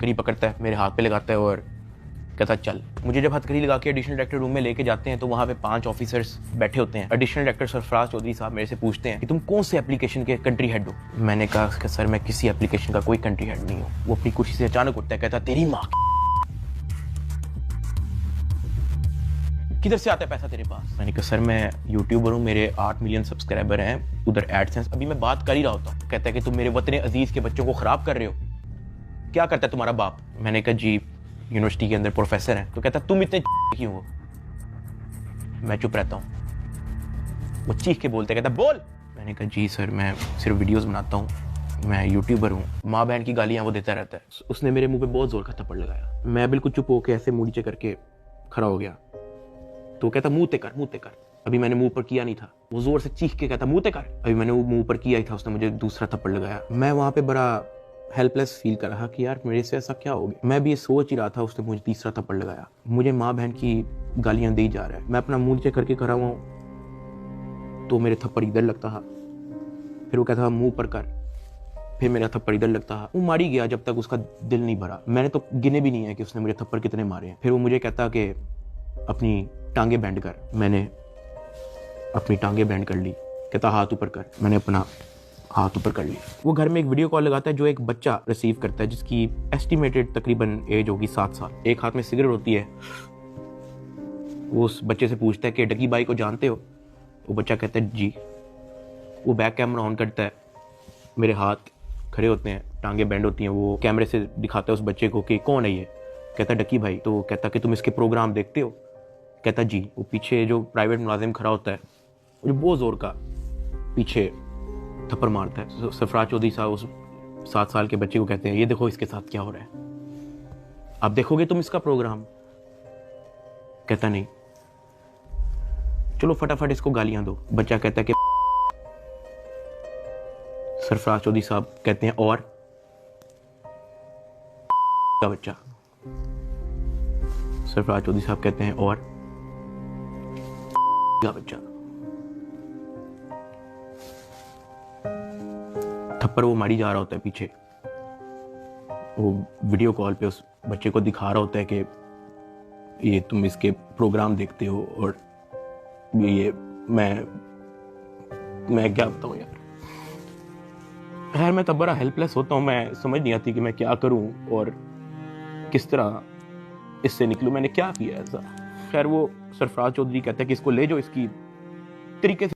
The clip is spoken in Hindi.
हथकड़ी पकड़ता है, मेरे हाथ पे लगाता है और कहता चल। मुझे जब हथकड़ी लगा के एडिशनल डायरेक्टर रूम में लेके जाते हैं तो वहाँ पे 5 ऑफिसर्स बैठे होते हैं। एडिशनल डायरेक्टर सरफराज चौधरी साहब मेरे से पूछते हैं कि तुम कौन से एप्लीकेशन के कंट्री हेड हो। मैंने कहा कि सर मैं किसी एप्लीकेशन का कोई कंट्री हेड नहीं हूँ। वो अपनी कुर्सी से अचानक उठता है, कहता तेरी माँ किधर से आता है पैसा तेरे पास। मैंने कहा सर मैं यूट्यूबर हूँ, मेरे 8 मिलियन सब्सक्राइबर हैं, उधर एडसेंस। अभी मैं बात कर ही रहा होता हूँ। कहता है कि तुम मेरे वतन अजीज के बच्चों को खराब कर रहे हो, क्या करता है तुम्हारा बाप। मैंने कहा जी यूनिवर्सिटी के अंदर प्रोफेसर हैं। तो कहता तुम इतने क्यों हो। मैं चुप रहता हूँ। वो चीख के बोलते, कहता बोल। मैंने कहा जी सर मैं सिर्फ वीडियोस बनाता हूँ, मैं यूट्यूबर हूँ। माँ बहन की गालियाँ वो देता रहता है। उसने मेरे मुंह पे बहुत जोर का थप्पड़ लगाया। मैं बिल्कुल चुप होकर ऐसे मुंह नीचे करके खड़ा हो गया। तो कहता मुंह ते कर, मुंह ते कर। अभी मैंने मुंह पर किया नहीं था। वो जोर से चीख के कहता मुंह ते कर। अभी मैंने वो मुंह पर किया ही था, उसने मुझे दूसरा थप्पड़ लगाया। मैं वहाँ पे बड़ा हेल्पलेस फील कर रहा कि यार मेरे से ऐसा क्या हो गया। मैं भी ये सोच ही रहा था, उसने मुझे तीसरा थप्पड़ लगाया। मुझे माँ बहन की गालियां दी जा रहा है। मैं अपना मुंह नीचे करके खड़ा हुआ हूँ तो मेरे थप्पड़ इधर लगता था, फिर वो कहता मुंह पर कर, फिर मेरा थप्पड़ इधर लगता है। वो मारी गया जब तक उसका दिल नहीं भरा। मैंने तो गिने भी नहीं है कि उसने मुझे थप्पड़ कितने मारे हैं। फिर वो मुझे कहता कि अपनी टांगे बैंड कर। मैंने अपनी टांगे बैंड कर ली। कहता हाथ ऊपर कर। मैंने अपना हाथ ऊपर कर लिया। वो घर में एक वीडियो कॉल लगाता है जो एक बच्चा रिसीव करता है जिसकी एस्टिमेटेड तकरीबन एज होगी 7 साल। एक हाथ में सिगरेट होती है। वो उस बच्चे से पूछता है कि डकी बाई को जानते हो। वो बच्चा कहता है जी। वो बैक कैमरा ऑन करता है, मेरे हाथ खड़े होते हैं, टांगे बैंड होती हैं। वो कैमरे से दिखाता है उस बच्चे को कि कौन है ये। कहता डकी भाई। तो कहता कि तुम इसके प्रोग्राम देखते हो। कहता जी। वो पीछे जो प्राइवेट मुलाजिम खड़ा होता है मुझे बहुत जोर का पीछे थप्पड़ मारता है। सरफराज चौधरी साहब उस 7 साल के बच्चे को कहते हैं ये देखो इसके साथ क्या हो रहा है, आप देखोगे तुम इसका प्रोग्राम। कहता नहीं, चलो फटाफट इसको गालियां दो। बच्चा कहता है कि सरफराज चौधरी साहब कहते हैं और का बच्चा। सरफराज चौधरी साहब कहते हैं और का बच्चा। थप्पड़ वो मारी जा रहा होता है पीछे। वो वीडियो कॉल पे उस बच्चे को दिखा रहा होता है कि ये तुम इसके प्रोग्राम देखते हो और ये मैं क्या बताऊं यार। खैर मैं तब बड़ा हेल्पलेस होता हूँ। मैं समझ नहीं आती कि मैं क्या करूं और किस तरह इससे निकलूं। मैंने क्या किया ऐसा। खैर वो सरफराज चौधरी कहता है कि इसको ले जाओ, इसकी तरीके से